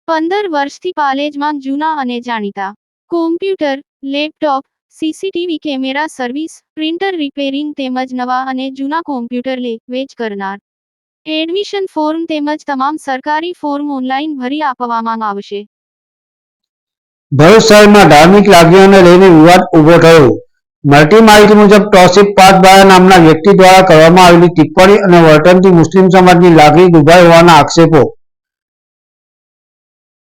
15 વર્ષથી પાલેજમાં જૂના અને જાણીતા computer, laptop, CCTV camera service, printer repairing તેમજ નવા અને જૂના કોમ્પ્યુટર લે-વેચ કરનાર. એડમિશન ફોર્મ તેમજ તમામ સરકારી ફોર્મ ઓનલાઈન ભરી આપવામાં આવશે. ભરૂચ શહેરમાં ધાર્મિક લાગણીઓને લઈને વિવાદ ઉભો થયો. મળતી માહિતી મુજબ તૌસીફ પાતબાયા નામના વ્યક્તિ દ્વારા કરવામાં આવેલી ટિપ્પણી અને વર્તનથી મુસ્લિમ સમાજની લાગણી દુભાઈ હોવાના આક્ષેપો.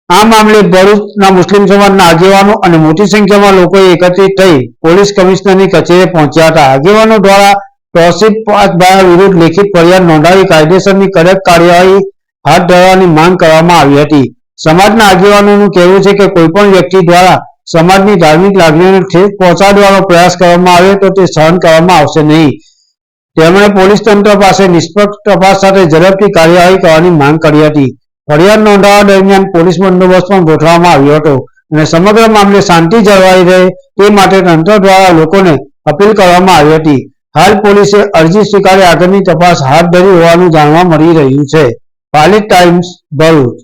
આ મામલે ભરૂચના મુસ્લિમ સમાજના આગેવાનો અને મોટી સંખ્યામાં લોકોએ એકત્રિત થઈ પોલીસ કમિશનરની કચેરીએ પહોંચ્યા હતા. આગેવાનો દ્વારા તૌસીફ પાતબાયા વિરુદ્ધ લેખિત ફરિયાદ નોંધાવી કાયદેસરની કડક કાર્યવાહી હાથ ધરવાની માંગ કરવામાં આવી હતી. સમાજના આગેવાનોનું કહેવું છે કે કોઈપણ વ્યક્તિ દ્વારા સમાજની ધાર્મિક લાગણીઓને ઠેસ પહોંચાડવાનો પ્રયાસ કરવામાં આવે તો તે સહન કરવામાં આવશે નહીં. તેમણે પોલીસ તંત્ર પાસે નિષ્પક્ષ તપાસ સાથે ઝડપથી કાર્યવાહી કરવાની માંગ કરી હતી. ફરિયાદ નોંધાવવા દરમિયાન પોલીસ બંદોબસ્ત પણ ગોઠવવામાં આવ્યો હતો અને સમગ્ર મામલે શાંતિ જળવાઈ રહે તે માટે તંત્ર દ્વારા લોકોને અપીલ કરવામાં આવી હતી. હાલ પોલીસે અરજી સ્વીકારી આગળની તપાસ હાથ ધરી હોવાનું જાણવા મળી રહ્યું છે. પાલેજ ટાઈમ્સ, ભરૂચ.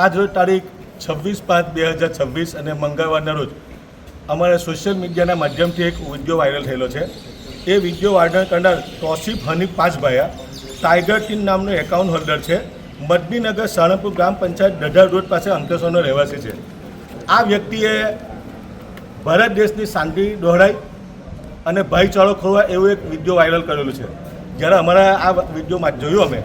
આજ રોજ તારીખ 26/5/2026 અને મંગળવારના રોજ અમારા સોશિયલ મીડિયાના માધ્યમથી એક વિડીયો વાયરલ થયેલો છે. એ વિડીયો વાયરલ કરનાર તૌસીફ હનીફ પાતબાયા ટાઈગર ટીમ નામનો એકાઉન્ટ હોલ્ડર છે. મદનીનગર સાળંગપુર ગ્રામ પંચાયત ડઢા રોડ પાસે અંકલેશ્વરનો રહેવાસી છે. આ વ્યક્તિએ ભારત દેશની શાંતિ દોહરાઈ અને ભાઈચારો ખોરવા એવું એક વિડીયો વાયરલ કરેલું છે. જ્યારે અમારા આ વિડીયોમાં જોયું અમે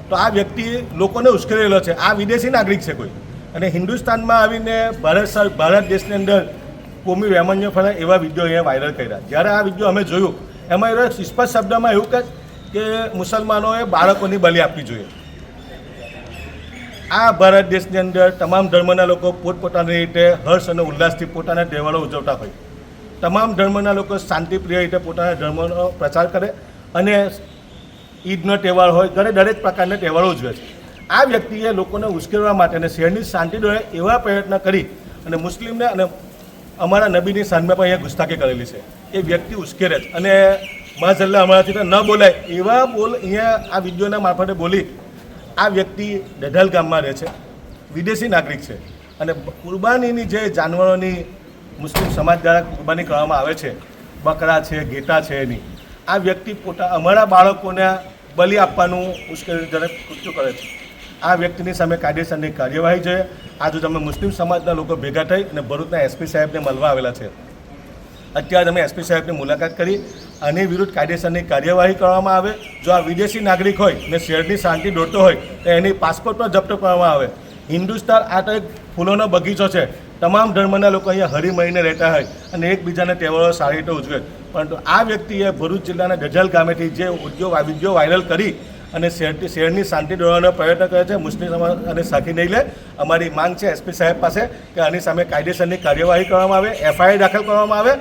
તો આ વ્યક્તિ લોકોને ઉશ્કેરેલો છે. આ વિદેશી નાગરિક છે કોઈ, અને હિન્દુસ્તાનમાં આવીને ભારત દેશની અંદર કોમી વૈમનસ્ય ફેલાય એવા વિડીયો અહીંયા વાયરલ કર્યા. જ્યારે આ વિડીયો અમે જોયું એમાં એ સ્પષ્ટ શબ્દમાં એવું કહે કે મુસલમાનોએ બાળકોની બલિ આપવી જોઈએ. આ ભારત દેશની અંદર તમામ ધર્મના લોકો પોતપોતાની રીતે હર્ષ અને ઉલ્લાસથી પોતાના તહેવારો ઉજવતા હોય. તમામ ધર્મના લોકો શાંતિપ્રિય રીતે પોતાના ધર્મનો પ્રચાર કરે અને ઈદનો તહેવાર હોય, દરેક પ્રકારના તહેવારો ઉજવે છે. આ વ્યક્તિએ લોકોને ઉશ્કેરવા માટે અને શહેરની શાંતિ દોરે એવા પ્રયત્ન કરી અને મુસ્લિમને અને અમારા નબીની શાનમાં પણ અહીંયા ગુસ્તાખી કરેલી છે. એ વ્યક્તિ ઉશ્કેરે છે અને માઝલ્લા અમારાથી તો ન બોલાય એવા બોલ અહીંયા આ વિડીયોના મારફતે બોલી. આ વ્યક્તિ ડઢાલ ગામમાં રહે છે, વિદેશી નાગરિક છે અને કુરબાનીની જે જાનવરોની મુસ્લિમ સમાજ દ્વારા કુરબાની કરવામાં આવે છે, બકરા છે, ઘેટા છે, એની આ વ્યક્તિ અમારા બાળકોને બલિ આપવાનું ઉશ્કેરણીજનક કૃત્ય કરે છે. આ વ્યક્તિની સામે કાયદેસરની કાર્યવાહી જોઈએ. આજે અમે મુસ્લિમ સમાજના લોકો ભેગા થઈ અને ભરૂચના એસપી સાહેબને મળવા આવેલા છે. અત્યારે અમે એસપી સાહેબની મુલાકાત કરી આની વિરુદ્ધ કાયદેસરની કાર્યવાહી કરવામાં આવે. જો આ વિદેશી નાગરિક હોય ને શહેરની શાંતિ દોરતો હોય તો એની પાસપોર્ટ પણ જપ્ત કરવામાં આવે. હિન્દુસ્તાન આ તો એક ફૂલોનો બગીચો છે. તમામ ધર્મના લોકો અહીંયા હળી મળીને રહેતા હોય અને એકબીજાના તહેવારો સારી રીતે ઉજવે. પરંતુ આ વ્યક્તિએ ભરૂચ જિલ્લાના ડઢાલ ગામેથી જે વિડીયો વાયરલ કરી અને શહેરની શાંતિ દોરવાનો પ્રયત્ન કરે છે, મુસ્લિમ સમાજ અને સાખી નહીં લે. અમારી માંગ છે એસપી સાહેબ પાસે કે આની સામે કાયદેસરની કાર્યવાહી કરવામાં આવે, એફઆઈઆર દાખલ કરવામાં આવે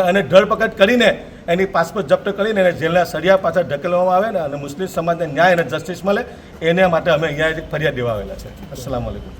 અને ધરપકડ કરીને એની પાસપોર્ટ જપ્ત કરીને એને જેલના સળિયા પાછળ ધકેલવામાં આવે ને અને મુસ્લિમ સમાજને ન્યાય અને જસ્ટિસ મળે એને માટે અમે અહીંયા એક ફરિયાદ દેવા આવેલા છે. અસ્સલામુ અલૈકુમ.